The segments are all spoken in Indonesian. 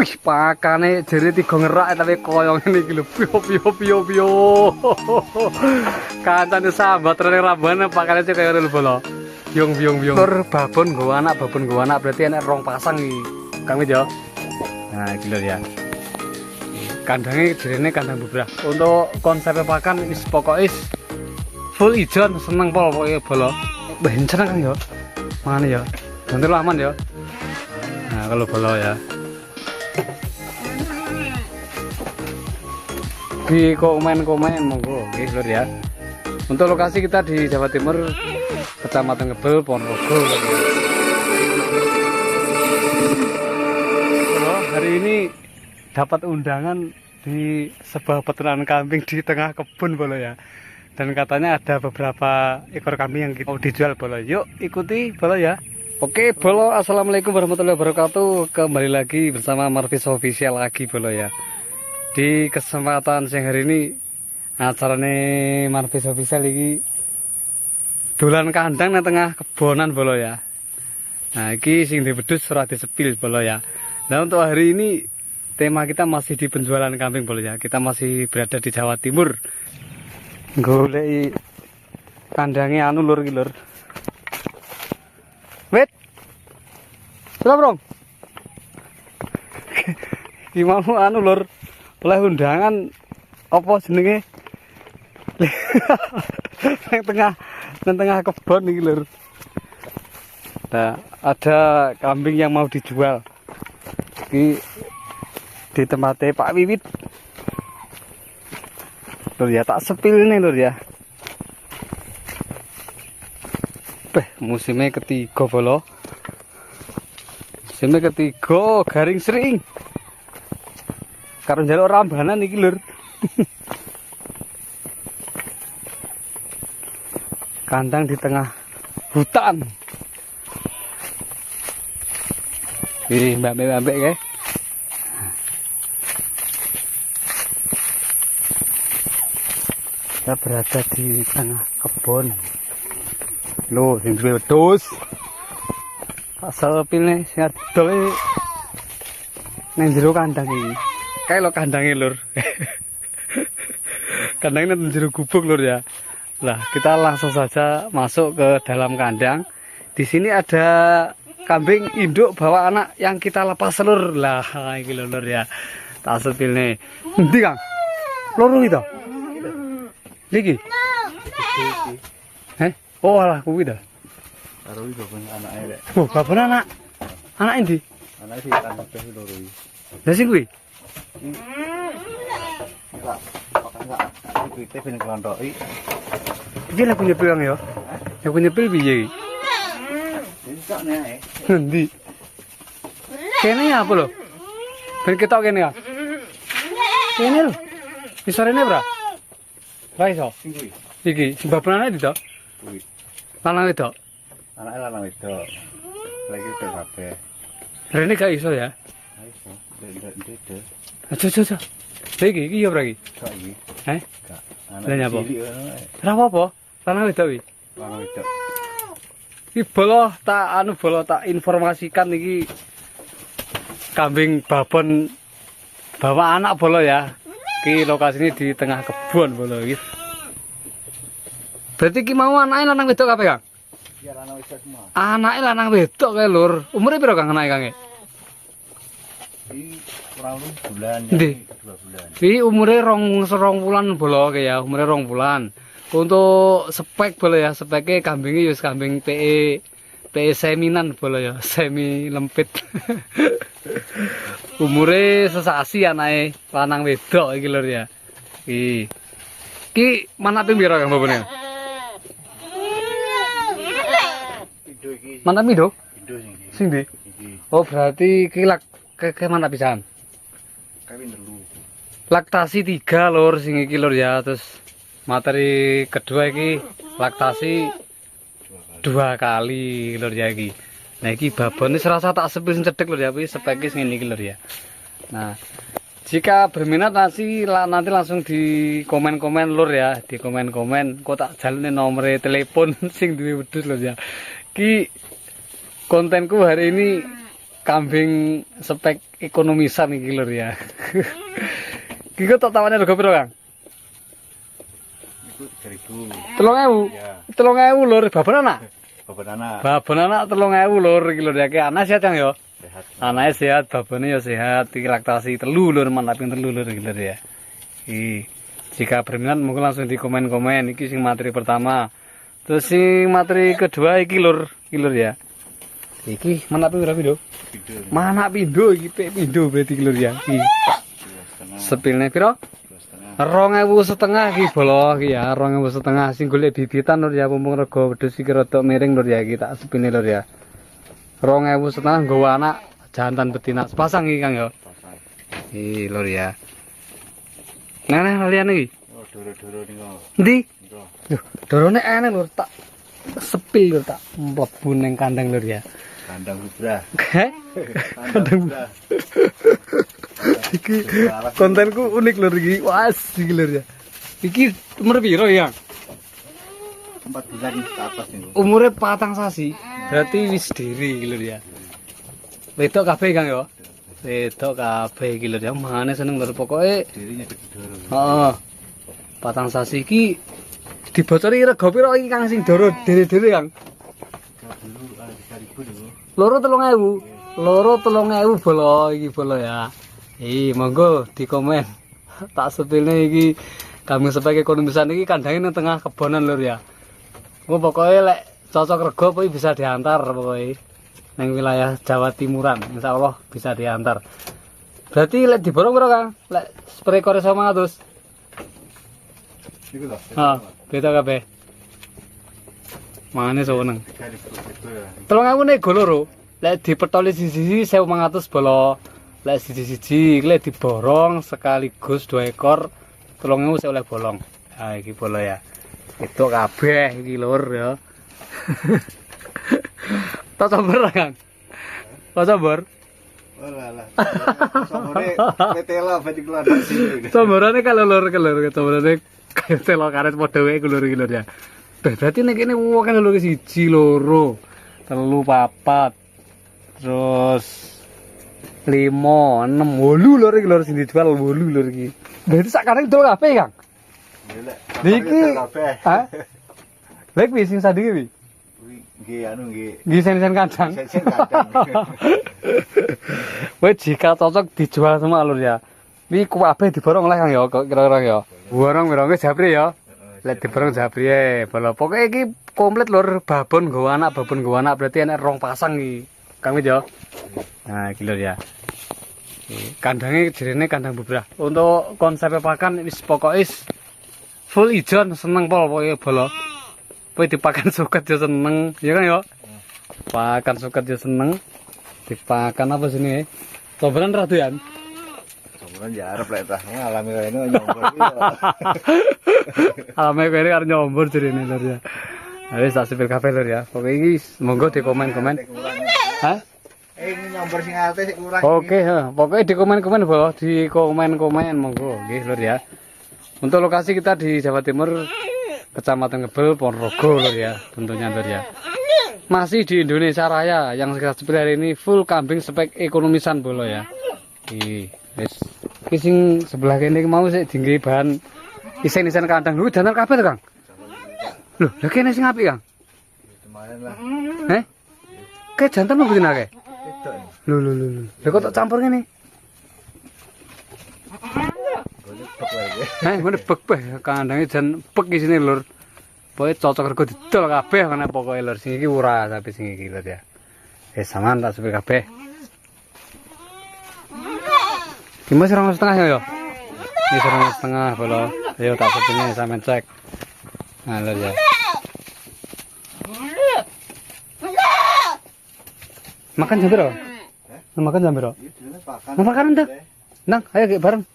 Wih, pakane jere 3 ngerak tapi koyong iki lho. Piyo. Kancane sambat rene rambane pakane cek kaya lho bolo. Biung. Lur babon nggo anak berarti enek 2 pasang iki. Kang Wid yo. Nah, iki lho ya. Kandangnya jerene kandang bebrah. Untuk konsep pakan wis pokoke full ijon, seneng pol pokoke bolo. Bencana Kang yo. Mangane ya. Nanti lo aman ya. Nah, kalau bolo ya. Di komen monggo nggih lur ya. Untuk lokasi kita di Jawa Timur, Kecamatan Ngebel, Ponorogo. Hari ini dapat undangan di sebuah peternakan kambing di tengah kebun bolo ya. Dan katanya ada beberapa ekor kambing yang mau dijual bolo. Yuk ikuti bolo ya. Oke bolo, assalamualaikum warahmatullahi wabarakatuh. Kembali lagi bersama Marvis Official lagi bolo ya. Di kesempatan siang hari ini acarane Marvis Official ini dolan kandang di tengah kebonan bolo ya. Nah ini sing dibedus ora disepil bolo ya. Nah untuk hari ini tema kita masih di penjualan kambing bolo ya. Kita masih berada di Jawa Timur. Golek kandangnya anu lur iki lur. Wait. Sudah bro. Gimana anu lur? Oleh undangan apa jenenge nang tengah kebon iki lur. Nah, ada kambing yang mau dijual. Iki di tempatnya Pak Wiwit. Lur ya tak sepil nih lur ya. Musimnya ketiga bolo. Musimnya ketiga garing sering. Karo njaluk rambanan iki lur. Kandang di tengah hutan. Ini mbak-mbak kayak. Kita berada di tengah kebun. Loh, sing duwe wedhus. Asal pilih sing adol nang jero kandang iki. Kayak lo kandangnya lur. Kandangnya nang jero gubuk lur ya. Lah, kita langsung saja masuk ke dalam kandang. Di sini ada kambing induk bawa anak yang kita lepas lur. Lah, iki lur ya. Tak sepil nih. Endi Kang? Loro itu. Iki. Oh alah kuwi dah. Karo iki babon anake rek. Oh, babon anak. Anak endi? Anake ditangkap wis loro iki. Lah sing kuwi. Enggak, enggak. Iki ben kelontoki. Iki lek punya pilang ya. Lek punya pil piye iki? Enggak nek. Endi? Kene apa lho? Ben ketok kene ya. Kene lho. Isarene bra. Ra iso. Sing kuwi. Iki sing babon anak itu. Kuwi. Lanang wedok. Anake lanang wedok. Lagi wedok kabeh. Rene gak iso ya. Iso. Ndek. Aja. Iki ya bra iki. Kok iki? Heh? Enggak. Lah nyapa? Cilik ngono. Ra apa-apa. Lanang wedok iki. Lanang wedok. Iki bolo tak informasikan iki kambing babon bawa anak bolo ya. Iki lokasinya di tengah kebun bolo iki. Berarti iki mau anake lanang wedok kabeh, Kang? Iya lanang wedok semua. Anake lanang wedok kae, Lur. Umure piro Kang anake Kang? Iki kurang lebih bulan Ndi? 2 bulan. Iki umure rong bulan bolo kae ya, umure 2 bulan. Untuk spek bolo ya, speknya kambingnya wis kambing PE seminan bolo ya, semi lempit. Umure sesasi anake lanang wedok iki Lur ya. Iki mana ping piro Kang babone? Mana mido? Indo sing iki. Sing ndi? Iki Oh berarti iki ke mana pisan? kawin telu. Laktasi 3 Lur sing iki Lur ya. Terus materi kedua iki laktasi 2 kali Lur ya iki. Nah iki babone serasa tak sepil sing cedhek Lur ya, kuwi speknya sing ngene iki Lur ya. Nah, jika berminat nanti langsung di komen-komen Lur ya, di komen-komen kok tak jalane nomor telepon sing duwe wedhus Lur ya. Ki kontenku hari ini kambing spek ekonomisan iki lur ya. Iki kok tak tawane rego piro, Kang? Iku 3.000. 3.000. Ya. 3.000 lur, baban anak. Bapak anak. Baban anak 3.000 lur iki lur ya. Ki anak sehat Kang ya. Sehat. Anaknya sehat, babane ya sehat. Iki laktasi 3 lur, mantap ping 3 lur iki lur ya. Jika berminat monggo langsung di komen-komen. Iki sing materi pertama. Terus sing materi kedua iki lur ya. Iki mana ping berapa pindho? Video. Mana pindho iki pindho berarti iki lur ya. Iki sepilne piro? 2.500 iki bolo iki ya, 2.500 sing golek bibitan lur ya, mumpung rego wedhus iki rada miring lur ya, iki tak sepine lur ya. 2.500 nggawa anak jantan betina sepasang iki Kang ya. Iki lur ya. Nah, liyane iki. Oh, doro-doro niku. Endi? Niku. Loh, dorone enak lur, tak sepil lur, tak mlebu ning kandang lur ya. Kandang bubra. Heh? Kandang bubra. Iki kontenku unik lur iki. Wah, iki lur ya. Iki umur piro ya? 4 bulan ke atas niku. Umure 4 sasi. Berarti wis diri iki lur ya. Wedok kabeh Kang ya. Wedok kabeh iki lur ya. Mane seneng lur pokoke. Dirinya gede doro. Heeh. 4 sasi iki dibocori rego piro iki Kang sing doro dere-dere Kang? Dulu 3.000 niku. Loro 3.000. Loro 3.000 bolo iki bolo ya. Monggo di komen. Tak sepilne iki kambing spek ekonomisan iki kandange nang tengah kebonan lur ya. Engko pokoke lek cocok rego kuwi bisa diantar pokoke. Nang wilayah Jawa Timuran insyaallah bisa diantar. Berarti lek diborong piro Kang? Lek seperekor 500. Niku lho. Heeh, beda kabeh. Mane seneng. 3.000. 3.000 nego loro. Lek dipetoli siji-siji 1.500 bolo. Lek siji-siji iki lek diborong sekaligus 2 ekor 3.000 saya oleh bolong. Nah iki bolo ya. Itu kabeh iki lur ya. Tak sabar Kang. Tak sabar. Walah. Somore petela badi keluar sini. Sambarane kalau lur sambarane kaya telo karet padha wae iku lur iki lur ya. Berarti nek kene wong kan lur 1 loro 3 4 terus 5 6 8 lur iki lur sing dijual 8 lur iki. Berarti sak kareng dol kabeh Kang. Niki. Hah? Lek wis sing sadiki wi. Nggih anu nggih. Nggih sen-sen kandang. Sen kadang. Wes jika cocok dijual semua lur ya. Wi kabeh diborong oleh Kang ya kira-kira ya. Borong japri ya. Lek diborong japri bolo. Pokoke iki komplit lur, babon nggawa anak berarti enek 2 pasang iki. Kang Wit ya. Nah, iki lur ya. Kandange jerene kandang bubra. Untuk konsep pakan wis pokoke full ijon seneng pol pokoke bolo. Pokoke dipakan suket ya seneng, ya kan ya. Pakan suket ya seneng. Dipakan apa sini? Cobaran ra doyan. Samuran ya arep lek tah ngalami kene nyombor iki. Alame kene karo nyombor jerene lur ya. Wis tak sepil kabeh lur ya. Pokoke iki monggo di komen-komen. Hah? Ini nyombor sing ate sik kurang. Oke, pokoknya di komen-komen bawah, di komen-komen monggo, nggih lur ya. Untuk lokasi kita di Jawa Timur, Kecamatan Ngebel, Ponorogo lur ya, tentunya lur ya. Masih di Indonesia Raya, yang kita sepil hari ini full kambing spek ekonomisan bolo ya. Wis, iki sing sebelah kene mau sik dingge bahan isen-isen kandang. Lho, jantan kabeh to, Kang? Lho, lha kene sing apik, Kang? Lumayan lah. Kayak jantan mau bikin akeh? Itu. Lho. Lah kok tak campur ngene? Boleh tok wae. Ngene bek kandange jan bek isine lur. Pokoke cocok rego didol kabeh kene pokoke lur. Sing iki ora tapi sing iki lur ya. Saman tak sepil kabeh. Gimana 2,5 ya? Ini 2,5 bolo. Ayo tak sepilnya sampean cek. Nah lur ya. Makan jam berapa? Makan jam berapa? Makan ndak? Nang, ayo ge bareng.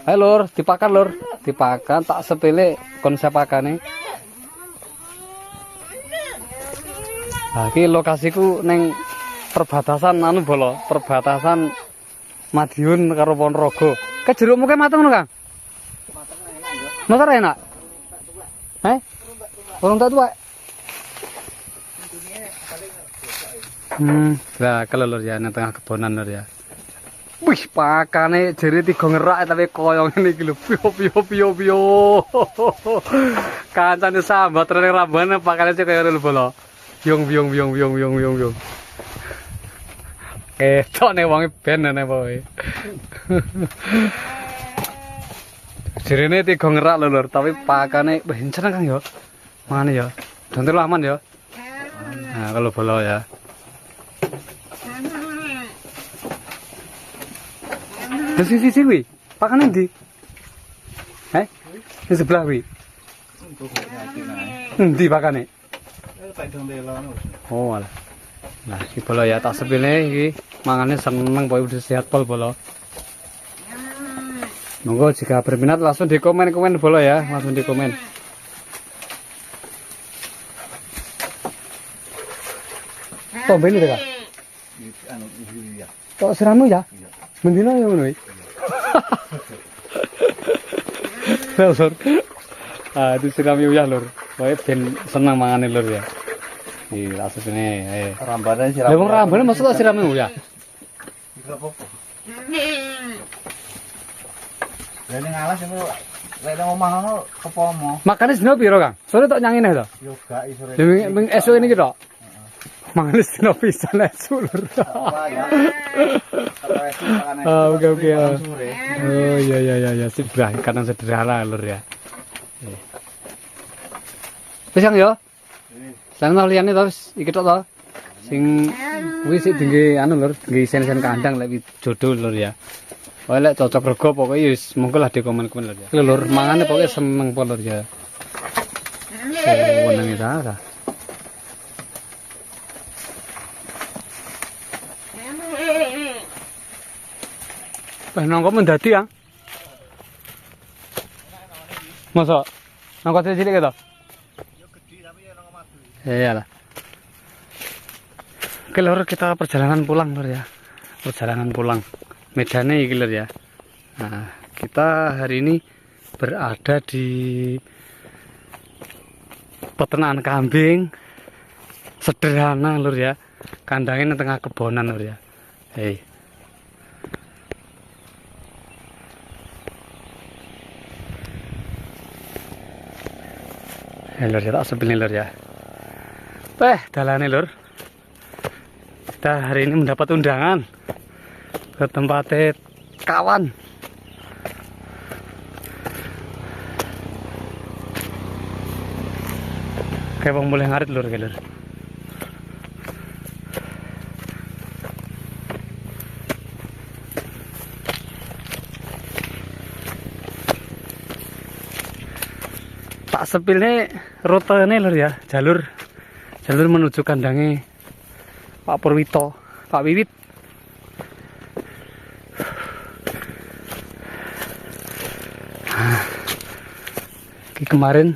Ayo lur, dipakan lur. Dipakan tak sepele konsep pakane. Nah, iki lokasiku ning perbatasan anu bolo, perbatasan Madiun karo Ponorogo. Ke jerukmu ke mateng ngono, Kang? Motor enak. Urung tak tuwa. Lah kalau lur ya nang tengah kebonan lur ya. Wih, pakane jere 3 ngerak tapi koyo ngene iki lho. Piyo. Kancane sambat rene rambane pakane sik kaya lho bolo. Yung. Tone wonge ben nene poe. Jerene 3 ngerak lho lur, tapi pakane wih encen Kang ya. Mangane ya. Dontel aman ya. Nah, kalau bolo ya. Sisi wi, pakane ndi? Di sebelah wi. Ndi pakane? Oh alah. Nah, iki bolo ya tak sepile iki mangane seneng pokoke udah sehat pol bolo. Monggo jika berminat langsung di komen bolo ya, langsung di komen. Kok bene ta? Anu iya. Kok siramu ya? Mendino ya ngono iki. Lur. Ah, disiram ya lur. Pokoke ben seneng mangane lur ya. Iki langsung ini. Rambane siram. Lah wong rambane maksud tak siram ya? Tidak apa-apa. Lah ning alas iku lek nang omah ngono kepomo. Makane dino piro, Kang? Sore tok nyangine to? Yo gak isore. Ming esuk ini tok. Mangane dino pisan esuk lur. Apa ya? Oke. Oh iya sip brah kadang sederhana lur ya. Wis Kang yo. Sana liyane to wis iki tok to. Sing kuwi sik dingge anu lur, dingge isen-isen kandang lek jodoh lur ya. Oh lek cocok rego pokoke wis monggo lah di komen-komen lur ya. Lur mangane pokoke seneng pol lur ya. Wenenge ta. Wah, nongko mendadi, Kang. Masa? Nongko cilik gitu? Yo gede tapi ya nang omah dhewe. Iyalah. Oke, lur, kita perjalanan pulang, lur ya. Perjalanan pulang. Medannya iki, lur ya. Nah, kita hari ini berada di peternakan kambing. Sederhana, lur ya. Kandangnya di tengah kebonan, lur ya. Hei. Lur ya tak sebelin lur ya. Dalane lur. Kita hari ini mendapat undangan ke tempatnya kawan. Kayak bang mulai ngarit lur lur. Tak sepilnya rute ini lur ya, jalur menuju kandangnya Pak Purwito, Pak Wiwit. Ini kemarin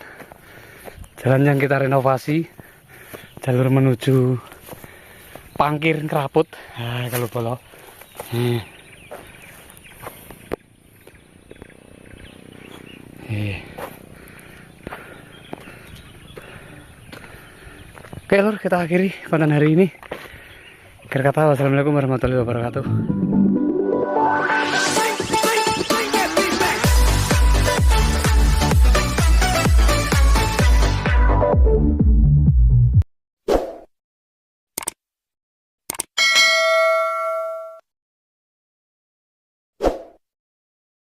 jalan yang kita renovasi, jalur menuju Pangkir Keraput. Nah, kalau bolo. Oke lur, kita akhiri konten hari ini. Akhir kata, wassalamualaikum warahmatullahi wabarakatuh.